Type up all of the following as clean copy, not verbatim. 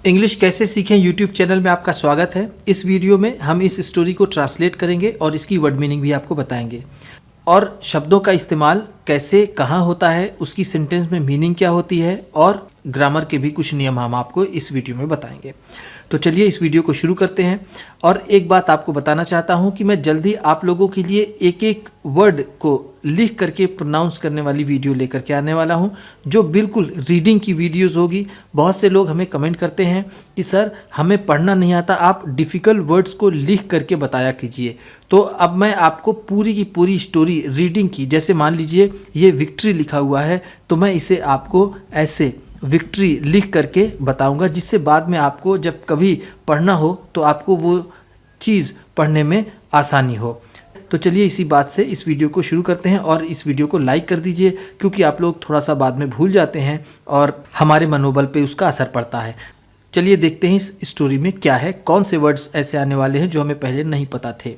English कैसे सीखें YouTube channel में आपका स्वागत है। इस वीडियो में हम इस स्टोरी को ट्रांसलेट करेंगे और इसकी वर्ड मीनिंग भी आपको बताएंगे और शब्दों का इस्तेमाल कैसे कहाँ होता है, उसकी सेंटेंस में मीनिंग क्या होती है और ग्रामर के भी कुछ नियम हम आपको इस वीडियो में बताएंगे। तो चलिए इस वीडियो को शुरू करते हैं। और एक बात आपको बताना चाहता हूं कि मैं जल्दी आप लोगों के लिए एक एक वर्ड को लिख करके प्रोनाउंस करने वाली वीडियो लेकर के आने वाला हूं, जो बिल्कुल रीडिंग की वीडियोस होगी। बहुत से लोग हमें कमेंट करते हैं कि सर हमें पढ़ना नहीं आता, आप डिफ़िकल्ट वर्ड्स को लिख करके बताया कीजिए। तो अब मैं आपको पूरी की पूरी स्टोरी रीडिंग की, जैसे मान लीजिए ये विक्ट्री लिखा हुआ है तो मैं इसे आपको ऐसे विक्ट्री लिख करके बताऊंगा, जिससे बाद में आपको जब कभी पढ़ना हो तो आपको वो चीज़ पढ़ने में आसानी हो। तो चलिए इसी बात से इस वीडियो को शुरू करते हैं और इस वीडियो को लाइक कर दीजिए, क्योंकि आप लोग थोड़ा सा बाद में भूल जाते हैं और हमारे मनोबल पे उसका असर पड़ता है। चलिए देखते हैं इस स्टोरी में क्या है, कौन से वर्ड्स ऐसे आने वाले हैं जो हमें पहले नहीं पता थे।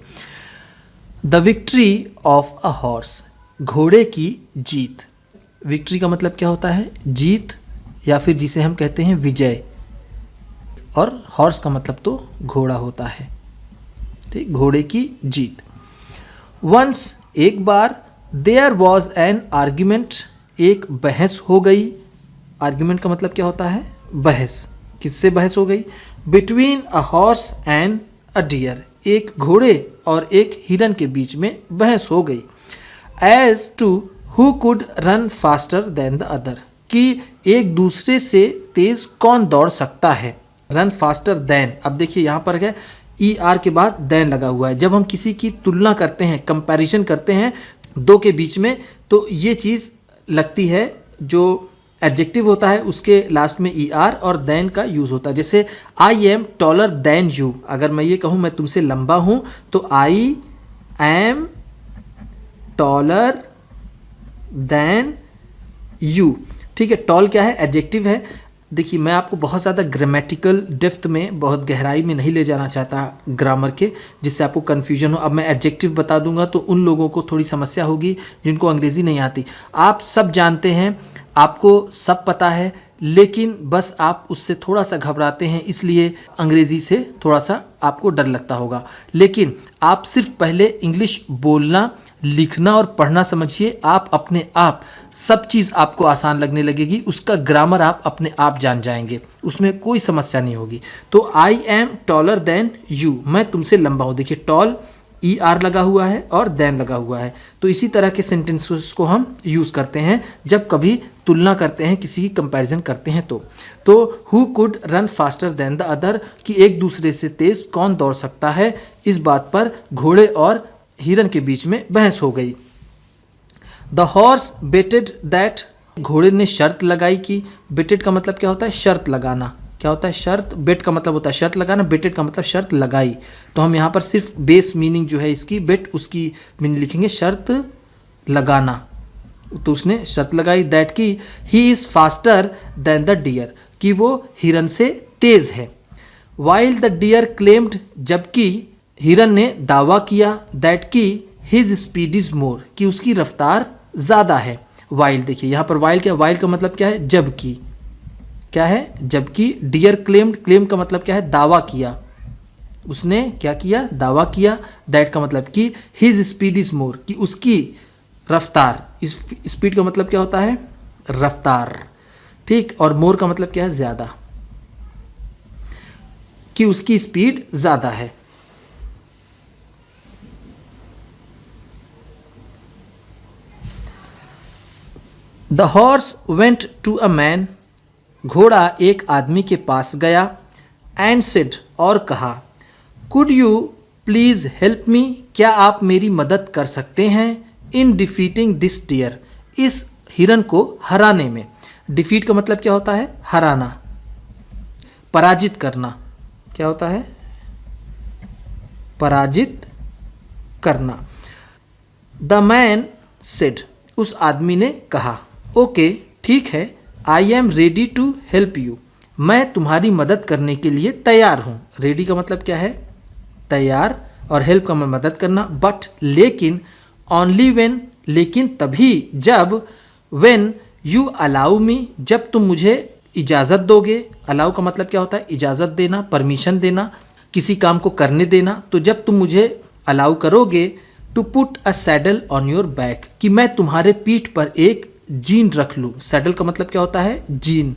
The victory of a horse, घोड़े की जीत। विक्ट्री का मतलब क्या होता है? जीत, या फिर जिसे हम कहते हैं विजय। और हॉर्स का मतलब तो घोड़ा होता है, ठीक, घोड़े की जीत। वंस, एक बार, देयर वॉज एन आर्ग्यूमेंट, एक बहस हो गई। आर्ग्यूमेंट का मतलब क्या होता है? बहस। किससे बहस हो गई? Between a horse and a deer, एक घोड़े और एक हिरन के बीच में बहस हो गई। As to who could run faster than the other, कि एक दूसरे से तेज कौन दौड़ सकता है। रन फास्टर देन, अब देखिए यहाँ पर है ER के बाद देन लगा हुआ है। जब हम किसी की तुलना करते हैं, कंपैरिजन करते हैं दो के बीच में, तो ये चीज़ लगती है। जो एडजेक्टिव होता है उसके लास्ट में ER और देन का यूज़ होता है। जैसे I am taller than you, अगर मैं ये कहूँ मैं तुमसे लंबा हूँ तो I am taller than you, ठीक है। टॉल क्या है? एडजेक्टिव है। देखिए मैं आपको बहुत ज़्यादा ग्रामेटिकल डेप्थ में, बहुत गहराई में नहीं ले जाना चाहता ग्रामर के, जिससे आपको कन्फ्यूजन हो। अब मैं एडजेक्टिव बता दूंगा तो उन लोगों को थोड़ी समस्या होगी जिनको अंग्रेज़ी नहीं आती। आप सब जानते हैं, आपको सब पता है, लेकिन बस आप उससे थोड़ा सा घबराते हैं, इसलिए अंग्रेज़ी से थोड़ा सा आपको डर लगता होगा। लेकिन आप सिर्फ पहले इंग्लिश बोलना, लिखना और पढ़ना समझिए, आप अपने आप सब चीज़ आपको आसान लगने लगेगी। उसका ग्रामर आप अपने आप जान जाएंगे, उसमें कोई समस्या नहीं होगी। तो I am taller than you, मैं तुमसे लंबा हूँ। देखिए टॉल ER लगा हुआ है और देन लगा हुआ है। तो इसी तरह के सेंटेंसेस को हम यूज़ करते हैं जब कभी तुलना करते हैं, किसी की कंपैरिजन करते हैं। तो who could run faster than the other, कि एक दूसरे से तेज कौन दौड़ सकता है। इस बात पर घोड़े और हिरन के बीच में बहस हो गई। द हॉर्स बेटेड दैट, घोड़े ने शर्त लगाई कि, बेटेड का मतलब क्या होता है? शर्त लगाना। क्या होता है? शर्त। बेट का मतलब होता है शर्त लगाना, बेटेड का मतलब शर्त लगाई। तो हम यहाँ पर सिर्फ बेस मीनिंग जो है इसकी, बेट, उसकी मीनिंग लिखेंगे शर्त लगाना। तो उसने शर्त लगाई दैट की he is faster than the deer, कि वो हिरन से तेज है। वाइल द डियर क्लेम्ड, जबकि हिरन ने दावा किया दैट की हिज स्पीड इज मोर, कि उसकी रफ्तार ज़्यादा है। वाइल, देखिए यहाँ पर वाइल क्या है? वाइल का मतलब क्या है? जबकि। क्या है? जबकि। डियर क्लेम्ड, क्लेम का मतलब क्या है? दावा किया। उसने क्या किया? दावा किया। दैट का मतलब कि हिज स्पीड इज मोर, कि उसकी रफ्तार, इस स्पीड का मतलब क्या होता है? रफ्तार, ठीक। और मोर का मतलब क्या है? ज़्यादा, कि उसकी स्पीड ज़्यादा है। The horse went to a man, घोड़ा एक आदमी के पास गया। एंड सेड, और कहा, could you please help me, क्या आप मेरी मदद कर सकते हैं? इन डिफीटिंग दिस डियर, इस हिरन को हराने में। डिफीट का मतलब क्या होता है? हराना, पराजित करना। क्या होता है? पराजित करना। द मैन सेड, उस आदमी ने कहा, ओके, ठीक है, I am ready to help you, मैं तुम्हारी मदद करने के लिए तैयार हूँ। रेडी का मतलब क्या है? तैयार, और हेल्प का मदद करना। बट, लेकिन, ओनली व्हेन, लेकिन तभी जब, व्हेन यू अलाउ मी, जब तुम मुझे इजाज़त दोगे। अलाउ का मतलब क्या होता है? इजाज़त देना, परमिशन देना, किसी काम को करने देना। तो जब तुम मुझे अलाउ करोगे to put a saddle on your back, कि मैं तुम्हारे पीठ पर एक जीन रख लूँ। सैडल का मतलब क्या होता है? जीन,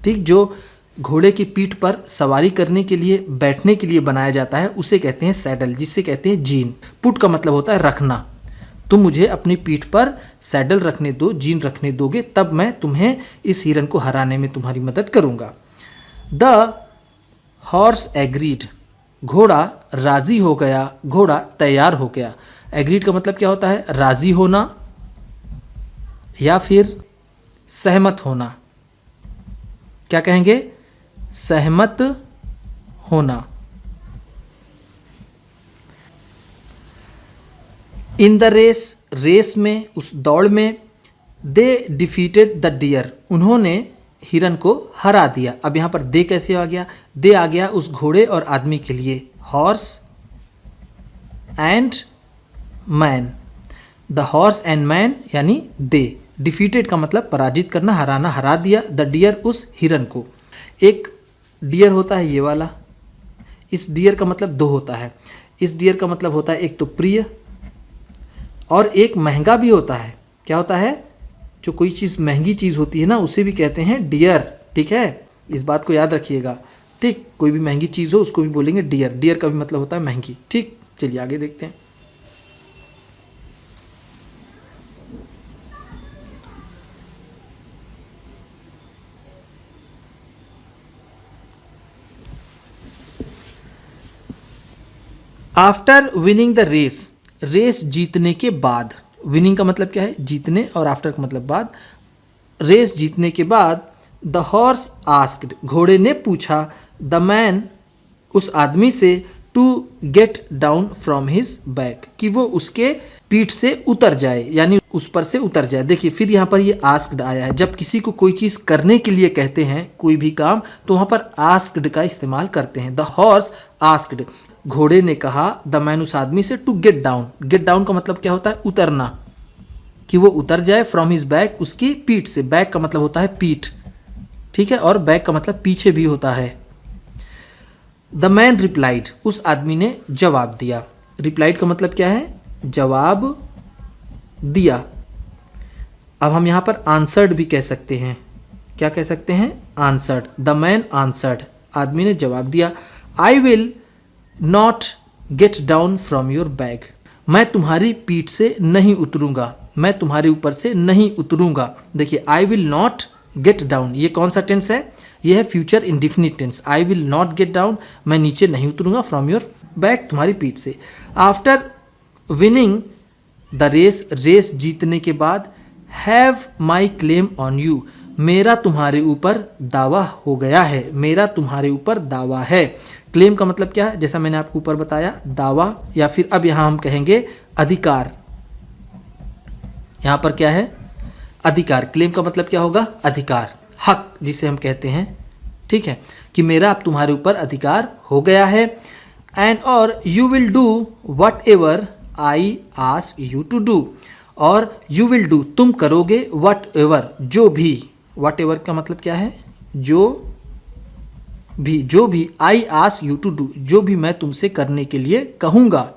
ठीक, जो घोड़े की पीठ पर सवारी करने के लिए, बैठने के लिए बनाया जाता है, उसे कहते हैं सैडल, जिसे कहते हैं जीन। पुट का मतलब होता है रखना। तुम मुझे अपनी पीठ पर सैडल रखने दो, जीन रखने दोगे, तब मैं तुम्हें इस हिरन को हराने में तुम्हारी मदद करूंगा। द हॉर्स एग्रीड, घोड़ा राजी हो गया, घोड़ा तैयार हो गया। एग्रीड का मतलब क्या होता है? राजी होना या फिर सहमत होना। क्या कहेंगे? सहमत होना। इन द रेस, रेस में, उस दौड़ में, दे डिफीटेड द डियर, उन्होंने हिरन को हरा दिया। अब यहाँ पर दे कैसे आ गया? दे आ गया उस घोड़े और आदमी के लिए, horse and man. The horse and man यानी दे। डिफीटेड का मतलब पराजित करना, हराना, हरा दिया। द डियर, उस हिरन को। एक डियर होता है ये वाला, इस डियर का मतलब दो होता है। इस डियर का मतलब होता है एक तो प्रिय, और एक महंगा भी होता है। क्या होता है? जो कोई चीज़ महंगी चीज़ होती है ना, उसे भी कहते हैं डियर, ठीक है, इस बात को याद रखिएगा, ठीक। कोई भी महंगी चीज़ हो उसको भी बोलेंगे डियर। डियर का भी मतलब होता है महंगी, ठीक। चलिए आगे देखते हैं। After winning the race, race जीतने के बाद। विनिंग का मतलब क्या है? जीतने, और आफ्टर का मतलब बाद। रेस जीतने के बाद द हॉर्स आस्क्ड, घोड़े ने पूछा, द मैन, उस आदमी से, to get down from his back, कि वो उसके पीठ से उतर जाए, यानी उस पर से उतर जाए। देखिए फिर यहाँ पर ये आस्क्ड आया है। जब किसी को कोई चीज़ करने के लिए कहते हैं, कोई भी काम, तो वहाँ पर आस्क्ड का इस्तेमाल करते हैं। द हॉर्स आस्क्ड, घोड़े ने कहा, द मैन, उस आदमी से, to get down. Get down का मतलब क्या होता है? उतरना, कि वो उतर जाए, फ्रॉम हिज बैक, उसकी पीठ से। बैक का मतलब होता है पीठ, ठीक है, और बैक का मतलब पीछे भी होता है। द मैन रिप्लाइड, उस आदमी ने जवाब दिया। रिप्लाइड का मतलब क्या है? जवाब दिया। अब हम यहाँ पर आंसर्ड भी कह सकते हैं। क्या कह सकते हैं? आंसर्ड। द मैन आंसर्ड, आदमी ने जवाब दिया। आई will not get down from your bag, मैं तुम्हारी पीठ से नहीं उतरूंगा, मैं तुम्हारे ऊपर से नहीं उतरूंगा। देखिए I will not get down, ये कौन सा टेंस है? ये है future indefinite tense. I will not get down, मैं नीचे नहीं उतरूंगा, फ्रॉम योर बैक, तुम्हारी पीठ से। After winning the race, race जीतने के बाद, have my claim on you, मेरा तुम्हारे ऊपर दावा हो गया है, मेरा तुम्हारे ऊपर दावा है। क्लेम का मतलब क्या है? जैसा मैंने आपको ऊपर बताया, दावा, या फिर अब यहां हम कहेंगे अधिकार। यहां पर क्या है? अधिकार। क्लेम का मतलब क्या होगा? अधिकार, हक, जिसे हम कहते हैं, ठीक है, कि मेरा अब तुम्हारे ऊपर अधिकार हो गया है। एंड और you will do whatever I ask you to do, और यू विल डू, तुम करोगे, वट एवर, जो भी। वट एवर का मतलब क्या है? जो भी, I ask you to do, जो भी मैं तुमसे करने के लिए कहूँगा।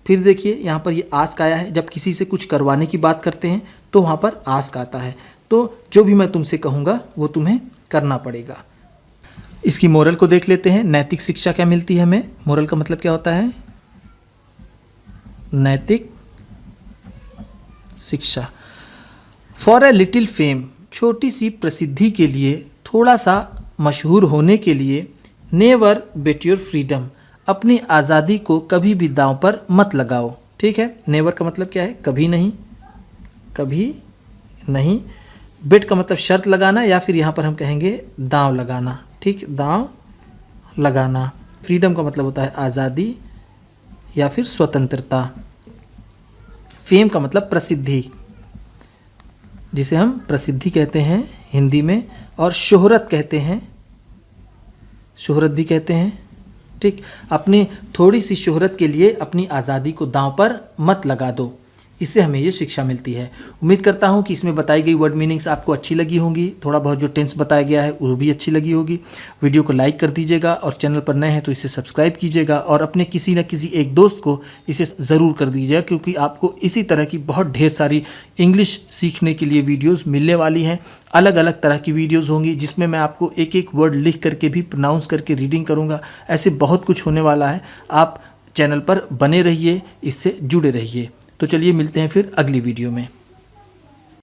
फिर देखिए यहाँ पर ये आस्क आया है। जब किसी से कुछ करवाने की बात करते हैं तो वहाँ पर आस्क आता है। तो जो भी मैं तुमसे कहूँगा वो तुम्हें करना पड़ेगा। इसकी मोरल को देख लेते हैं। नैतिक शिक्षा क्या मिलती है हमें? मोरल का मतलब क्या होता है? नैतिक शिक्षा। फॉर ए लिटिल फेम, छोटी सी प्रसिद्धि के लिए, थोड़ा सा मशहूर होने के लिए, नेवर बेट योर फ्रीडम, अपनी आज़ादी को कभी भी दांव पर मत लगाओ, ठीक है। नेवर का मतलब क्या है? कभी नहीं, कभी नहीं। बेट का मतलब शर्त लगाना, या फिर यहाँ पर हम कहेंगे दांव लगाना, ठीक, दांव लगाना। फ्रीडम का मतलब होता है आज़ादी या फिर स्वतंत्रता। फेम का मतलब प्रसिद्धि, जिसे हम प्रसिद्धि कहते हैं हिंदी में, और शोहरत कहते हैं, शोहरत भी कहते हैं, ठीक। अपनी थोड़ी सी शोहरत के लिए अपनी आज़ादी को दांव पर मत लगा दो। इससे हमें ये शिक्षा मिलती है। उम्मीद करता हूँ कि इसमें बताई गई वर्ड मीनिंग्स आपको अच्छी लगी होंगी, थोड़ा बहुत जो टेंस बताया गया है वो भी अच्छी लगी होगी। वीडियो को लाइक कर दीजिएगा और चैनल पर नए हैं तो इसे सब्सक्राइब कीजिएगा और अपने किसी न किसी एक दोस्त को इसे ज़रूर कर दीजिएगा, क्योंकि आपको इसी तरह की बहुत ढेर सारी इंग्लिश सीखने के लिए वीडियोज़ मिलने वाली हैं। अलग अलग तरह की वीडियोज़ होंगी जिसमें मैं आपको एक एक वर्ड लिख करके भी प्रोनाउंस करके रीडिंग करूँगा। ऐसे बहुत कुछ होने वाला है। आप चैनल पर बने रहिए, इससे जुड़े रहिए। तो चलिए मिलते हैं फिर अगली वीडियो में।